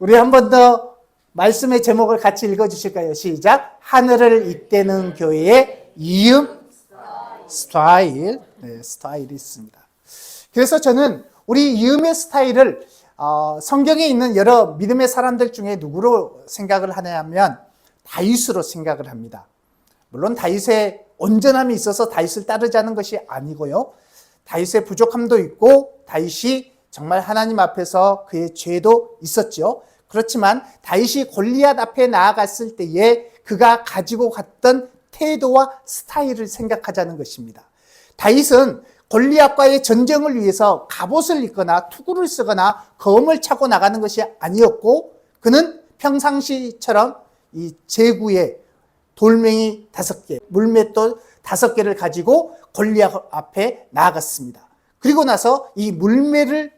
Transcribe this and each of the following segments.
우리 한 번 더 말씀의 제목을 같이 읽어주실까요? 시작. 하늘을 잇대는 교회의 이음 스타일. 네, 스타일이 있습니다. 그래서 저는 우리 이음의 스타일을 성경에 있는 여러 믿음의 사람들 중에 누구로 생각을 하냐면 다윗으로 생각을 합니다. 물론 다윗의 온전함이 있어서 다윗을 따르자는 것이 아니고요. 다윗의 부족함도 있고 다윗이 정말 하나님 앞에서 그의 죄도 있었죠. 그렇지만 다윗이 골리앗 앞에 나아갔을 때에 그가 가지고 갔던 태도와 스타일을 생각하자는 것입니다. 다윗은 골리앗과의 전쟁을 위해서 갑옷을 입거나 투구를 쓰거나 검을 차고 나가는 것이 아니었고 그는 평상시처럼 이 제구에 돌멩이 5개, 물맷돌 5개를 가지고 골리앗 앞에 나아갔습니다. 그리고 나서 이 물매를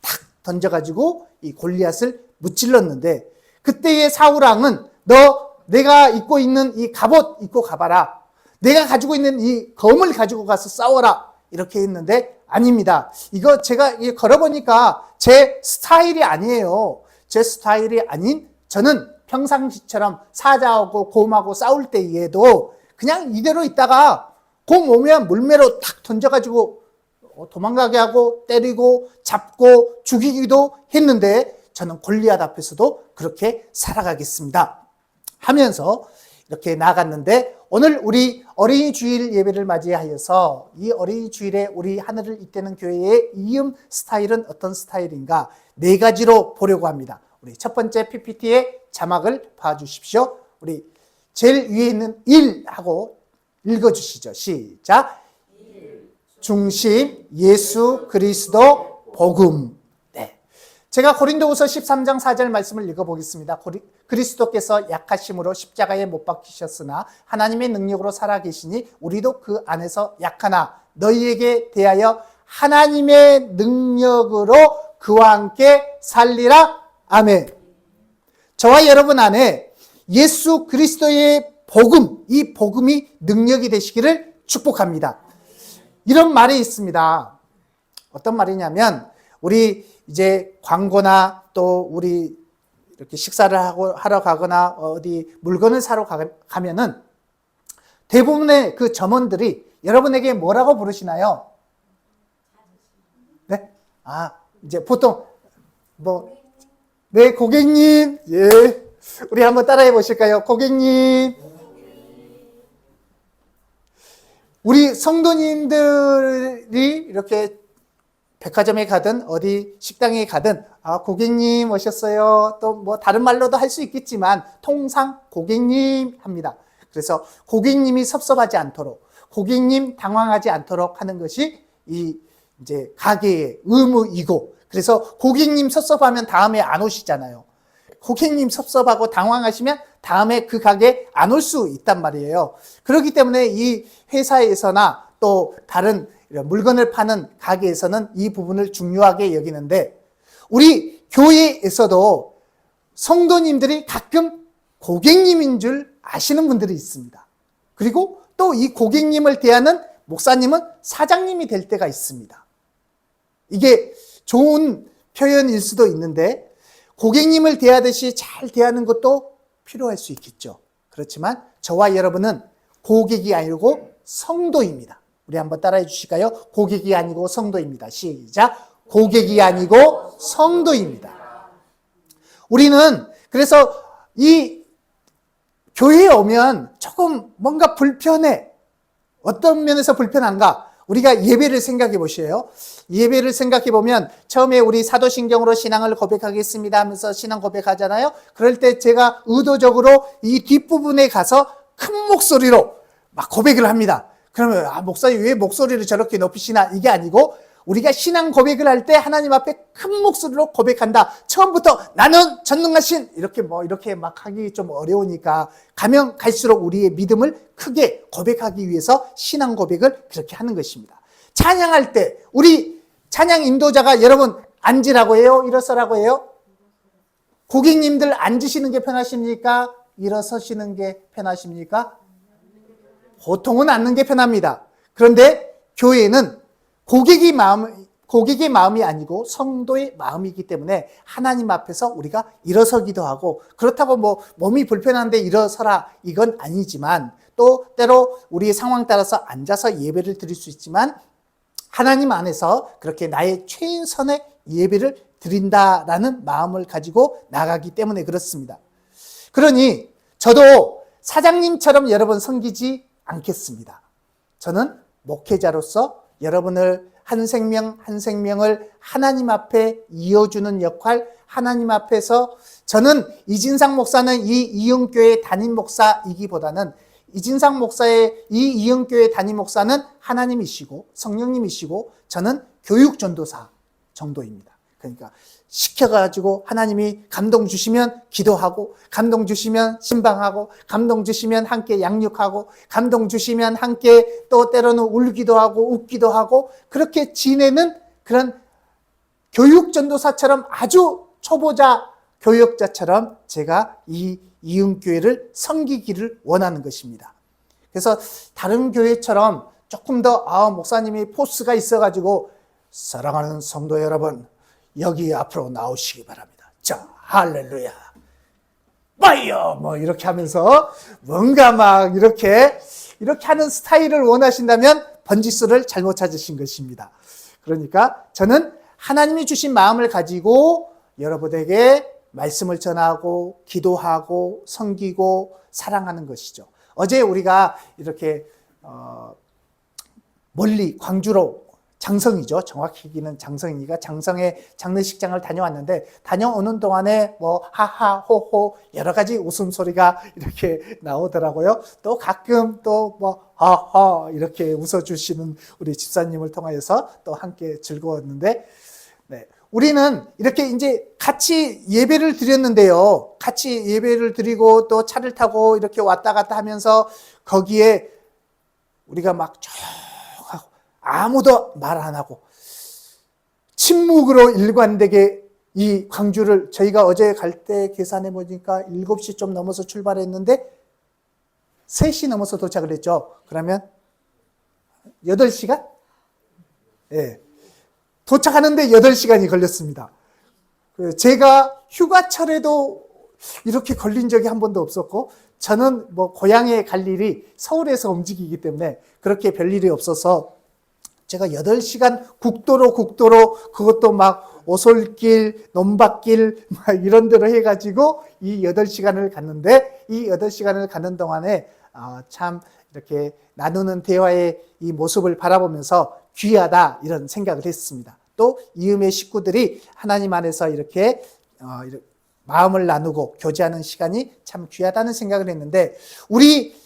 탁 던져가지고 이 골리앗을 무찔렀는데 그때의 사울왕은 너 내가 입고 있는 이 갑옷 입고 가봐라. 내가 가지고 있는 이 검을 가지고 가서 싸워라. 이렇게 했는데 아닙니다. 이거 제가 걸어보니까 제 스타일이 아니에요. 제 스타일이 아닌 저는 평상시처럼 사자하고 곰하고 싸울 때에도 그냥 이대로 있다가 곰 오면 물매로 탁 던져가지고 도망가게 하고 때리고 잡고 죽이기도 했는데 저는 골리앗 앞에서도 그렇게 살아가겠습니다 하면서 이렇게 나갔는데 오늘 우리 어린이 주일 예배를 맞이하여서 이 어린이 주일에 우리 하늘을 잇대는 교회의 이음 스타일은 어떤 스타일인가 4가지로 보려고 합니다. 우리 첫 번째 PPT의 자막을 봐주십시오. 우리 제일 위에 있는 1하고 읽어주시죠. 시작. 중심 예수 그리스도 복음. 네. 제가 고린도후서 13장 4절 말씀을 읽어보겠습니다. 그리스도께서 약하심으로 십자가에 못 박히셨으나 하나님의 능력으로 살아계시니 우리도 그 안에서 약하나 너희에게 대하여 하나님의 능력으로 그와 함께 살리라. 아멘. 저와 여러분 안에 예수 그리스도의 복음, 이 복음이 능력이 되시기를 축복합니다. 이런 말이 있습니다. 어떤 말이냐면 우리 이제 광고나 또 우리 이렇게 식사를 하러 가거나 어디 물건을 사러 가면은 대부분의 그 점원들이 여러분에게 뭐라고 부르시나요? 네? 이제 보통 네, 고객님. 예. 우리 한번 따라해 보실까요? 고객님. 우리 성도님들이 이렇게 백화점에 가든 어디 식당에 가든 고객님 오셨어요. 또 뭐 다른 말로도 할 수 있겠지만 통상 고객님 합니다. 그래서 고객님이 섭섭하지 않도록 고객님 당황하지 않도록 하는 것이 이 이제 가게의 의무이고 그래서 고객님 섭섭하면 다음에 안 오시잖아요. 고객님 섭섭하고 당황하시면 다음에 그 가게에 안 올 수 있단 말이에요. 그렇기 때문에 이 회사에서나 또 다른 물건을 파는 가게에서는 이 부분을 중요하게 여기는데 우리 교회에서도 성도님들이 가끔 고객님인 줄 아시는 분들이 있습니다. 그리고 또 이 고객님을 대하는 목사님은 사장님이 될 때가 있습니다. 이게 좋은 표현일 수도 있는데 고객님을 대하듯이 잘 대하는 것도 필요할 수 있겠죠. 그렇지만 저와 여러분은 고객이 아니고 성도입니다. 우리 한번 따라해 주실까요? 고객이 아니고 성도입니다. 시작. 고객이 아니고 성도입니다. 우리는 그래서 이 교회에 오면 조금 뭔가 불편해. 어떤 면에서 불편한가? 우리가 예배를 생각해 보세요. 예배를 생각해 보면 처음에 우리 사도신경으로 신앙을 고백하겠습니다 하면서 신앙 고백하잖아요. 그럴 때 제가 의도적으로 이 뒷부분에 가서 큰 목소리로 막 고백을 합니다. 그러면 목사님 왜 목소리를 저렇게 높이시나? 이게 아니고 우리가 신앙 고백을 할 때 하나님 앞에 큰 목소리로 고백한다. 처음부터 나는 전능하신 이렇게 막 하기 좀 어려우니까 가면 갈수록 우리의 믿음을 크게 고백하기 위해서 신앙 고백을 그렇게 하는 것입니다. 찬양할 때 우리 찬양 인도자가 여러분 앉으라고 해요? 일어서라고 해요? 고객님들 앉으시는 게 편하십니까? 일어서시는 게 편하십니까? 보통은 앉는 게 편합니다. 그런데 교회는 고객의 마음이 아니고 성도의 마음이기 때문에 하나님 앞에서 우리가 일어서기도 하고, 그렇다고 뭐 몸이 불편한데 일어서라 이건 아니지만, 또 때로 우리의 상황 따라서 앉아서 예배를 드릴 수 있지만 하나님 안에서 그렇게 나의 최선의 예배를 드린다라는 마음을 가지고 나가기 때문에 그렇습니다. 그러니 저도 사장님처럼 여러분 섬기지 않겠습니다. 저는 목회자로서 여러분을 한 생명 한 생명을 하나님 앞에 이어주는 역할, 하나님 앞에서 저는 이진상 목사는 이 이흥교회 담임 목사이기보다는 이진상 목사의 이 이흥교회 담임 목사는 하나님이시고 성령님이시고 저는 교육전도사 정도입니다. 그러니까 시켜가지고 하나님이 감동 주시면 기도하고, 감동 주시면 신방하고, 감동 주시면 함께 양육하고, 감동 주시면 함께 또 때로는 울기도 하고 웃기도 하고, 그렇게 지내는 그런 교육전도사처럼, 아주 초보자 교역자처럼 제가 이 이흥교회를 섬기기를 원하는 것입니다. 그래서 다른 교회처럼 조금 더 목사님이 포스가 있어가지고 사랑하는 성도 여러분 여기 앞으로 나오시기 바랍니다. 자, 할렐루야, 파이어 뭐 이렇게 하면서 뭔가 막 이렇게 하는 스타일을 원하신다면 번지수를 잘못 찾으신 것입니다. 그러니까 저는 하나님이 주신 마음을 가지고 여러분에게 말씀을 전하고 기도하고 섬기고 사랑하는 것이죠. 어제 우리가 이렇게 멀리 광주로, 장성이죠. 정확히 얘기는 장성이니까 장성의 장례식장을 다녀왔는데, 다녀오는 동안에 뭐 하하 호호 여러 가지 웃음소리가 이렇게 나오더라고요. 또 가끔 또 뭐 하하 이렇게 웃어주시는 우리 집사님을 통하여서 또 함께 즐거웠는데, 네. 우리는 이렇게 이제 같이 예배를 드렸는데요. 같이 예배를 드리고 또 차를 타고 이렇게 왔다 갔다 하면서 거기에 우리가 막 쭉 하고 아무도 말 안 하고 침묵으로 일관되게 이 광주를, 저희가 어제 갈 때 계산해 보니까 7시 좀 넘어서 출발했는데 3시 넘어서 도착을 했죠. 그러면 8시간? 예. 도착하는데 8시간이 걸렸습니다. 제가 휴가철에도 이렇게 걸린 적이 한 번도 없었고, 저는 뭐 고향에 갈 일이 서울에서 움직이기 때문에 그렇게 별일이 없어서 제가 8시간 국도로 그것도 막 오솔길, 논밭길 막 이런 데로 해가지고 이 8시간을 갔는데, 이 8시간을 가는 동안에 참 이렇게 나누는 대화의 이 모습을 바라보면서 귀하다 이런 생각을 했습니다. 또 이음의 식구들이 하나님 안에서 이렇게 마음을 나누고 교제하는 시간이 참 귀하다는 생각을 했는데, 우리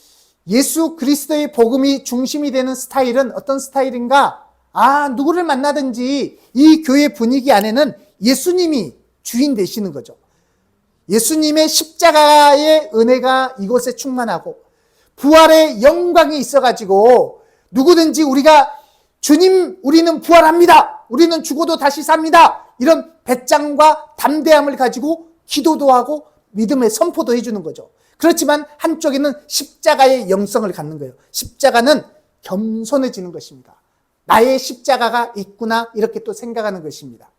예수 그리스도의 복음이 중심이 되는 스타일은 어떤 스타일인가? 누구를 만나든지 이 교회 분위기 안에는 예수님이 주인 되시는 거죠. 예수님의 십자가의 은혜가 이곳에 충만하고 부활의 영광이 있어가지고 누구든지 우리가 주님, 우리는 부활합니다, 우리는 죽어도 다시 삽니다, 이런 배짱과 담대함을 가지고 기도도 하고 믿음의 선포도 해주는 거죠. 그렇지만 한쪽에는 십자가의 영성을 갖는 거예요. 십자가는 겸손해지는 것입니다. 나의 십자가가 있구나 이렇게 또 생각하는 것입니다.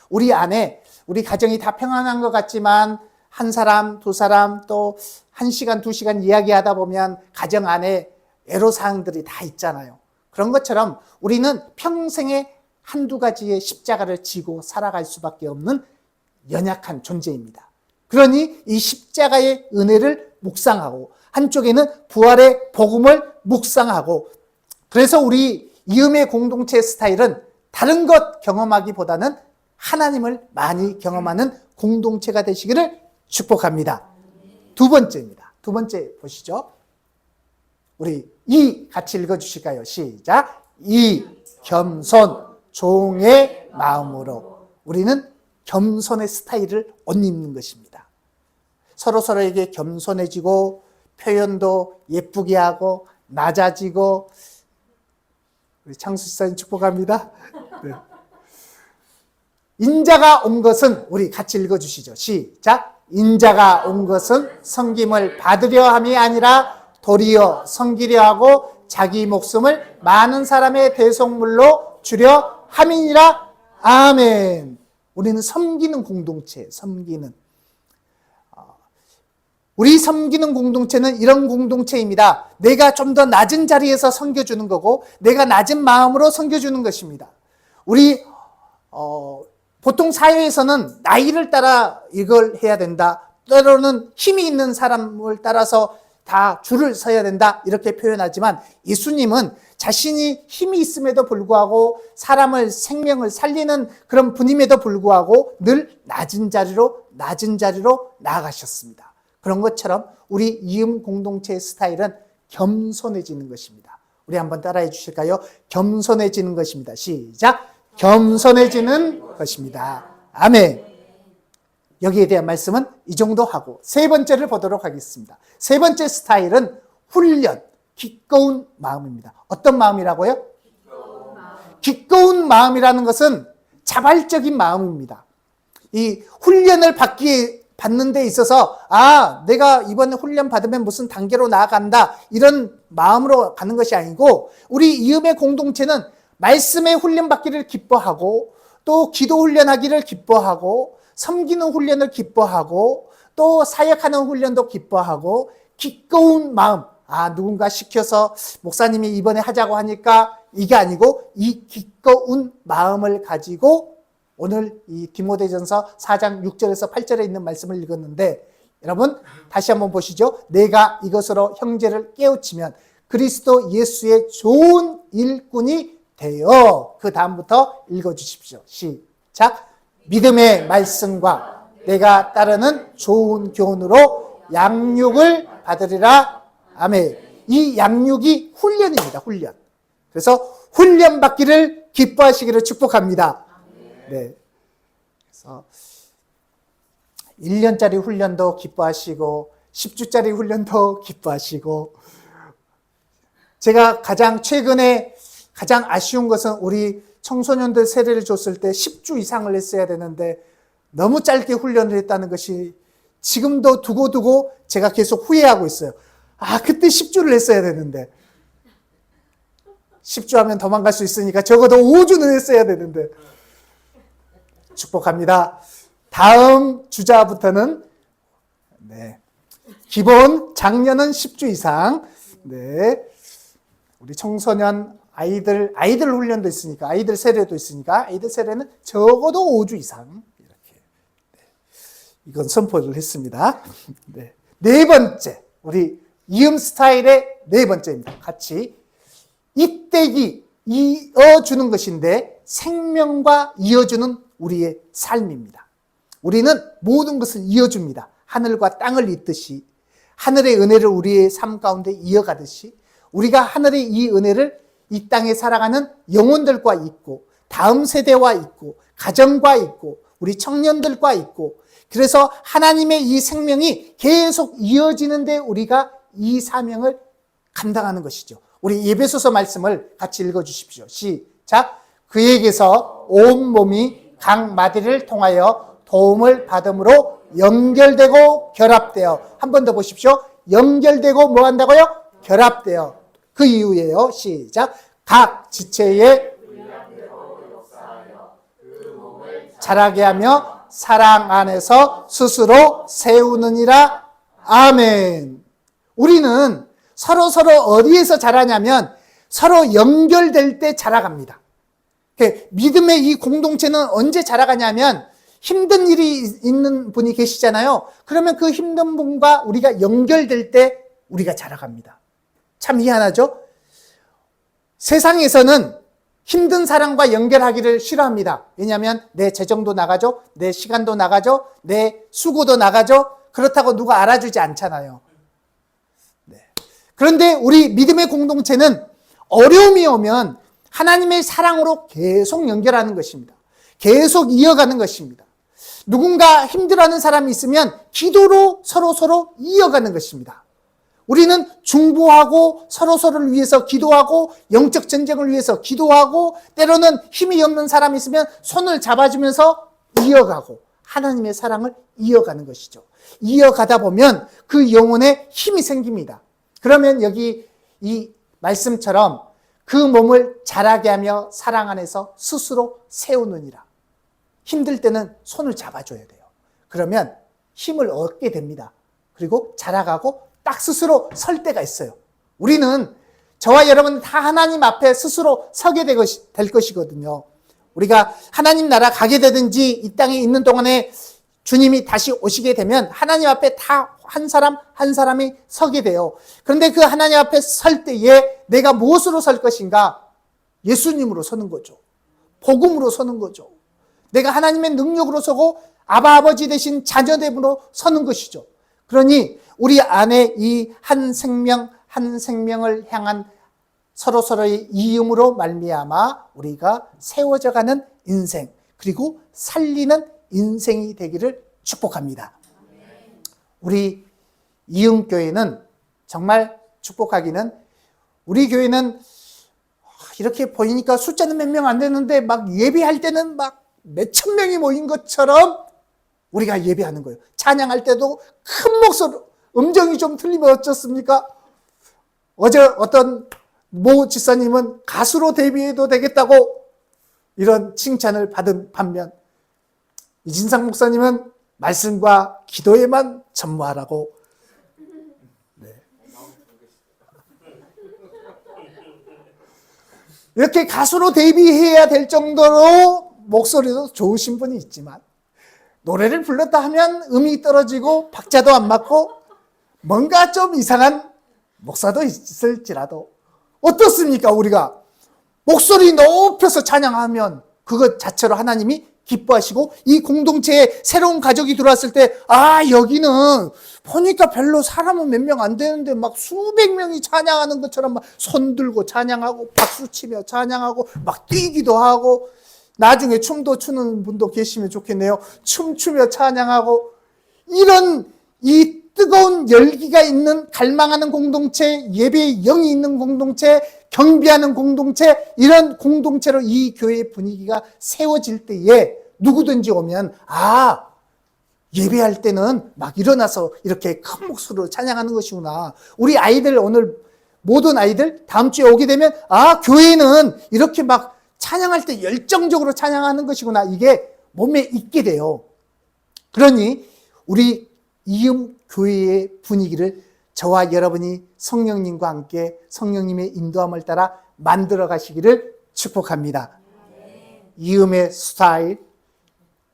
우리 안에 우리 가정이 다 평안한 것 같지만 한 사람, 두 사람, 또 1시간, 2시간 이야기하다 보면 가정 안에 애로사항들이 다 있잖아요. 그런 것처럼 우리는 평생에 한두 가지의 십자가를 지고 살아갈 수밖에 없는 연약한 존재입니다. 그러니 이 십자가의 은혜를 묵상하고 한쪽에는 부활의 복음을 묵상하고, 그래서 우리 이음의 공동체 스타일은 다른 것 경험하기보다는 하나님을 많이 경험하는 공동체가 되시기를 축복합니다. 두 번째입니다. 두 번째 보시죠. 우리 이 같이 읽어주실까요? 시작. 이 겸손 종의 마음으로. 우리는 겸손의 스타일을 옷 입는 것입니다. 서로서로에게 겸손해지고 표현도 예쁘게 하고 낮아지고. 우리 창수 씨사님 축복합니다. 네. 인자가 온 것은, 우리 같이 읽어주시죠. 시작. 인자가 온 것은 섬김을 받으려 함이 아니라 도리어 섬기려 하고 자기 목숨을 많은 사람의 대속물로 주려 함이니라 아멘. 우리는 섬기는 공동체, 우리 섬기는 공동체는 이런 공동체입니다. 내가 좀 더 낮은 자리에서 섬겨주는 거고, 내가 낮은 마음으로 섬겨주는 것입니다. 우리 보통 사회에서는 나이를 따라 이걸 해야 된다. 때로는 힘이 있는 사람을 따라서 다 줄을 서야 된다. 이렇게 표현하지만 예수님은 자신이 힘이 있음에도 불구하고 사람을 생명을 살리는 그런 분임에도 불구하고 늘 낮은 자리로 나아가셨습니다. 그런 것처럼 우리 이음 공동체의 스타일은 겸손해지는 것입니다. 우리 한번 따라해 주실까요? 겸손해지는 것입니다. 시작. 겸손해지는 것입니다. 아멘. 여기에 대한 말씀은 이 정도 하고 세 번째를 보도록 하겠습니다. 세 번째 스타일은 훈련, 기꺼운 마음입니다. 어떤 마음이라고요? 기꺼운 마음이라는 것은 자발적인 마음입니다. 이 훈련을 받는 데 있어서 내가 이번에 훈련 받으면 무슨 단계로 나아간다 이런 마음으로 가는 것이 아니고 우리 이음의 공동체는 말씀의 훈련 받기를 기뻐하고 또 기도 훈련하기를 기뻐하고 섬기는 훈련을 기뻐하고 또 사역하는 훈련도 기뻐하고 기꺼운 마음 누군가 시켜서 목사님이 이번에 하자고 하니까 이게 아니고 이 기꺼운 마음을 가지고 오늘 이 디모데전서 4장 6절에서 8절에 있는 말씀을 읽었는데 여러분 다시 한번 보시죠. 내가 이것으로 형제를 깨우치면 그리스도 예수의 좋은 일꾼이 되어 그 다음부터 읽어주십시오. 시작. 믿음의 말씀과 내가 따르는 좋은 교훈으로 양육을 받으리라. 아멘. 이 양육이 훈련입니다. 훈련. 그래서 훈련 받기를 기뻐하시기를 축복합니다. 네. 그래서 1년짜리 훈련도 기뻐하시고 10주짜리 훈련도 기뻐하시고 제가 최근에 가장 아쉬운 것은 우리 청소년들 세례를 줬을 때 10주 이상을 했어야 되는데 너무 짧게 훈련을 했다는 것이 지금도 두고 제가 계속 후회하고 있어요. 그때 10주를 했어야 되는데 10주 하면 도망갈 수 있으니까 적어도 5주는 했어야 되는데 축복합니다. 다음 주자부터는 기본 작년은 10주 이상 우리 청소년 아이들 훈련도 있으니까 아이들 세례도 있으니까 아이들 세례는 적어도 5주 이상 이렇게 이건 선포를 했습니다. 네 번째 우리 이음 스타일의 네 번째입니다. 같이 잇대기 이어주는 것인데 생명과 이어주는 우리의 삶입니다. 우리는 모든 것을 이어줍니다. 하늘과 땅을 잇듯이 하늘의 은혜를 우리의 삶 가운데 이어가듯이 우리가 하늘의 이 은혜를 이 땅에 살아가는 영혼들과 있고 다음 세대와 있고 가정과 있고 우리 청년들과 있고 그래서 하나님의 이 생명이 계속 이어지는데 우리가 이 사명을 감당하는 것이죠. 우리 에베소서 말씀을 같이 읽어주십시오. 시작. 그에게서 온 몸이 각 마디를 통하여 도움을 받음으로 연결되고 결합되어 한 번 더 보십시오. 연결되고 뭐 한다고요? 결합되어 그 이유예요. 시작. 각 지체에 자라게 하며 사랑 안에서 스스로 세우느니라. 아멘. 우리는 서로 어디에서 자라냐면 서로 연결될 때 자라갑니다. 믿음의 이 공동체는 언제 자라가냐면 힘든 일이 있는 분이 계시잖아요. 그러면 그 힘든 분과 우리가 연결될 때 우리가 자라갑니다. 참 희한하죠? 세상에서는 힘든 사람과 연결하기를 싫어합니다. 왜냐하면 내 재정도 나가죠. 내 시간도 나가죠. 내 수고도 나가죠. 그렇다고 누가 알아주지 않잖아요. 그런데 우리 믿음의 공동체는 어려움이 오면 하나님의 사랑으로 계속 연결하는 것입니다. 계속 이어가는 것입니다. 누군가 힘들어하는 사람이 있으면 기도로 서로 이어가는 것입니다. 우리는 중보하고 서로를 위해서 기도하고 영적 전쟁을 위해서 기도하고 때로는 힘이 없는 사람이 있으면 손을 잡아주면서 이어가고 하나님의 사랑을 이어가는 것이죠. 이어가다 보면 그 영혼에 힘이 생깁니다. 그러면 여기 이 말씀처럼 그 몸을 자라게 하며 사랑 안에서 스스로 세우느니라. 힘들 때는 손을 잡아줘야 돼요. 그러면 힘을 얻게 됩니다. 그리고 자라가고 딱 스스로 설 때가 있어요. 우리는 저와 여러분 다 하나님 앞에 스스로 서게 될 것이거든요. 우리가 하나님 나라 가게 되든지 이 땅에 있는 동안에 주님이 다시 오시게 되면 하나님 앞에 다 한 사람 한 사람이 서게 돼요. 그런데 그 하나님 앞에 설 때에 내가 무엇으로 설 것인가? 예수님으로 서는 거죠. 복음으로 서는 거죠. 내가 하나님의 능력으로 서고 아바 아버지 되신 자녀됨으로 서는 것이죠. 그러니 우리 안에 이 한 생명 한 생명을 향한 서로서로의 이음으로 말미암아 우리가 세워져가는 인생, 그리고 살리는 인생이 되기를 축복합니다. 우리 이음교회는 정말 축복하기는, 우리 교회는 이렇게 보이니까 숫자는 몇 명 안 되는데 막 예배할 때는 막 몇천 명이 모인 것처럼 우리가 예배하는 거예요. 찬양할 때도 큰 목소리, 음정이 좀 틀리면 어쩌습니까? 어제 어떤 모 집사님은 가수로 데뷔해도 되겠다고 이런 칭찬을 받은 반면, 이진상 목사님은 말씀과 기도에만 전무하라고. 네. 이렇게 가수로 데뷔해야 될 정도로 목소리도 좋으신 분이 있지만 노래를 불렀다 하면 음이 떨어지고 박자도 안 맞고 뭔가 좀 이상한 목사도 있을지라도 어떻습니까? 우리가 목소리 높여서 찬양하면 그것 자체로 하나님이 기뻐하시고, 이 공동체에 새로운 가족이 들어왔을 때, 여기는 보니까 별로 사람은 몇 명 안 되는데 막 수백 명이 찬양하는 것처럼 막 손 들고 찬양하고 박수 치며 찬양하고 막 뛰기도 하고, 나중에 춤도 추는 분도 계시면 좋겠네요. 춤추며 찬양하고, 이런 이 뜨거운 열기가 있는 갈망하는 공동체, 예배의 영이 있는 공동체, 경배하는 공동체, 이런 공동체로 이 교회의 분위기가 세워질 때에 누구든지 오면 예배할 때는 막 일어나서 이렇게 큰 목소리로 찬양하는 것이구나. 우리 아이들, 오늘 모든 아이들 다음 주에 오게 되면 교회는 이렇게 막 찬양할 때 열정적으로 찬양하는 것이구나. 이게 몸에 있게 돼요. 그러니 우리 이음 교회의 분위기를 저와 여러분이 성령님과 함께 성령님의 인도함을 따라 만들어 가시기를 축복합니다. 이음의 스타일,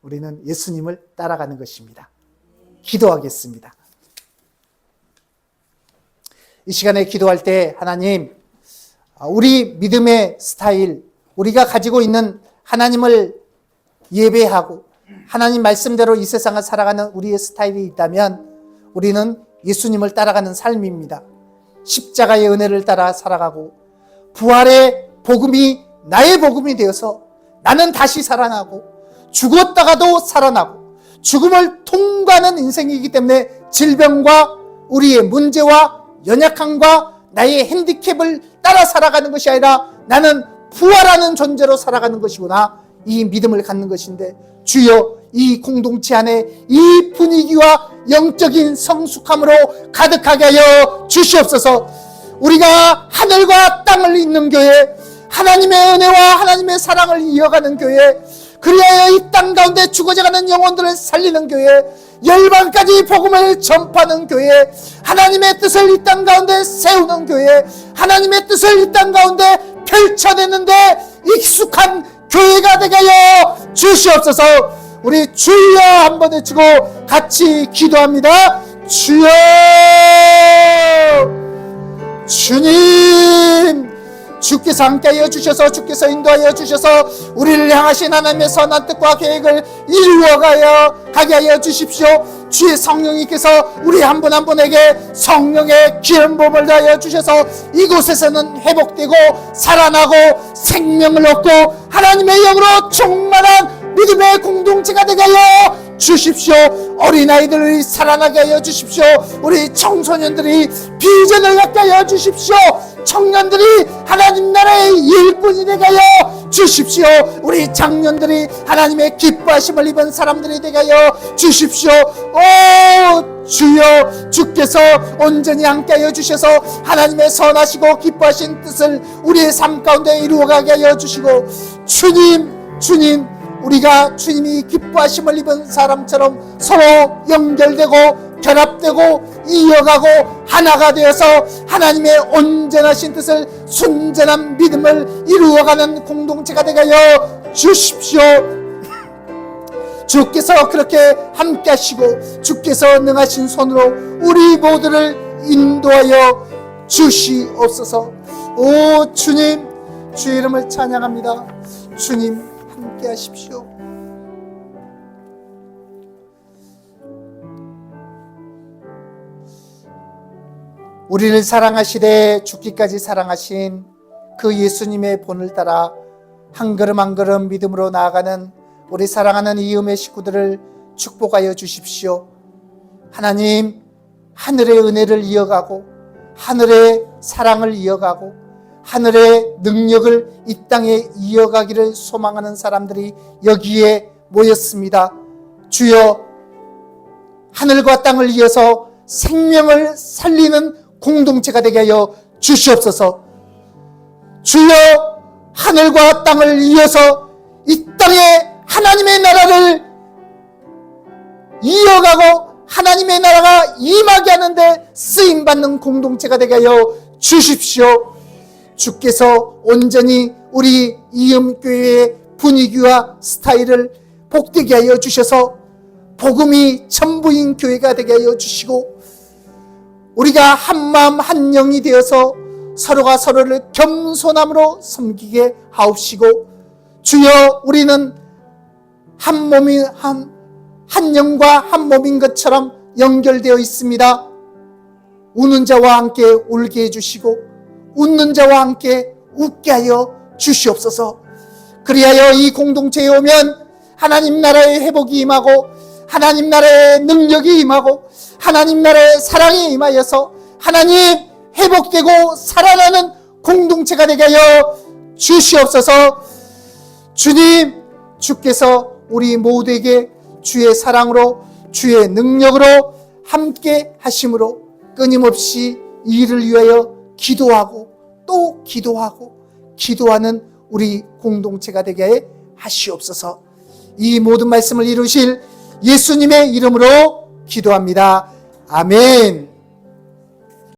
우리는 예수님을 따라가는 것입니다. 기도하겠습니다. 이 시간에 기도할 때 하나님, 우리 믿음의 스타일, 우리가 가지고 있는 하나님을 예배하고 하나님 말씀대로 이 세상을 살아가는 우리의 스타일이 있다면 우리는 예수님을 따라가는 삶입니다. 십자가의 은혜를 따라 살아가고 부활의 복음이 나의 복음이 되어서 나는 다시 살아나고 죽었다가도 살아나고 죽음을 통과하는 인생이기 때문에 질병과 우리의 문제와 연약함과 나의 핸디캡을 따라 살아가는 것이 아니라 나는 부활하는 존재로 살아가는 것이구나, 이 믿음을 갖는 것인데, 주여 이 공동체 안에 이 분위기와 영적인 성숙함으로 가득하게 하여 주시옵소서. 우리가 하늘과 땅을 잇는 교회, 하나님의 은혜와 하나님의 사랑을 이어가는 교회, 그리하여 이 땅 가운데 죽어져가는 영혼들을 살리는 교회, 열방까지 복음을 전파하는 교회, 하나님의 뜻을 이 땅 가운데 세우는 교회, 하나님의 뜻을 이 땅 가운데 펼쳐내는데 익숙한 교회가 되게 하여 주시옵소서. 우리 주여 한번 외치고 같이 기도합니다. 주여, 주님, 주께서 함께하여 주셔서, 주께서 인도하여 주셔서 우리를 향하신 하나님의 선한 뜻과 계획을 이루어가게 하여 주십시오. 주의 성령님께서 우리 한 분 한 분에게 성령의 기름 부음을 더하여 주셔서 이곳에서는 회복되고 살아나고 생명을 얻고 하나님의 영으로 충만한 믿음의 공동체가 되게 하여 주십시오. 어린아이들이 살아나게 하여 주십시오. 우리 청소년들이 비전을 갖게 하여 주십시오. 청년들이 하나님 나라의 일꾼이 되게 하여 주십시오. 우리 장년들이 하나님의 기뻐하심을 입은 사람들이 되게 하여 주십시오. 오 주여, 주께서 온전히 함께 하여 주셔서 하나님의 선하시고 기뻐하신 뜻을 우리의 삶 가운데 이루어가게 하여 주시고, 주님 우리가 주님이 기뻐하심을 입은 사람처럼 서로 연결되고 결합되고 이어가고 하나가 되어서 하나님의 온전하신 뜻을 순전한 믿음을 이루어가는 공동체가 되게 하여 주십시오. 주께서 그렇게 함께 하시고 주께서 능하신 손으로 우리 모두를 인도하여 주시옵소서. 오 주님, 주의 이름을 찬양합니다. 주님 함께 하십시오. 우리를 사랑하시되 죽기까지 사랑하신 그 예수님의 본을 따라 한 걸음 한 걸음 믿음으로 나아가는 우리 사랑하는 이음의 식구들을 축복하여 주십시오. 하나님, 하늘의 은혜를 이어가고 하늘의 사랑을 이어가고 하늘의 능력을 이 땅에 이어가기를 소망하는 사람들이 여기에 모였습니다. 주여, 하늘과 땅을 이어서 생명을 살리는 공동체가 되게 하여 주시옵소서. 주여, 하늘과 땅을 이어서 이 땅에 하나님의 나라를 이어가고 하나님의 나라가 임하게 하는데 쓰임받는 공동체가 되게 하여 주십시오. 주께서 온전히 우리 이음교회의 분위기와 스타일을 복되게 하여 주셔서 복음이 전부인 교회가 되게 하여 주시고 우리가 한마음 한영이 되어서 서로가 서로를 겸손함으로 섬기게 하옵시고 주여, 우리는 한 몸이 한 영과 한 몸인 것처럼 연결되어 있습니다. 우는 자와 함께 울게 해주시고 웃는 자와 함께 웃게 하여 주시옵소서. 그리하여 이 공동체에 오면 하나님 나라의 회복이 임하고 하나님 나라의 능력이 임하고 하나님 나라의 사랑이 임하여서 하나님 회복되고 살아나는 공동체가 되게 하여 주시옵소서. 주님, 주께서 우리 모두에게 주의 사랑으로 주의 능력으로 함께 하심으로 끊임없이 이 일을 위하여 기도하고 또 기도하고 기도하는 우리 공동체가 되게 하시옵소서. 이 모든 말씀을 이루실 예수님의 이름으로 기도합니다. 아멘.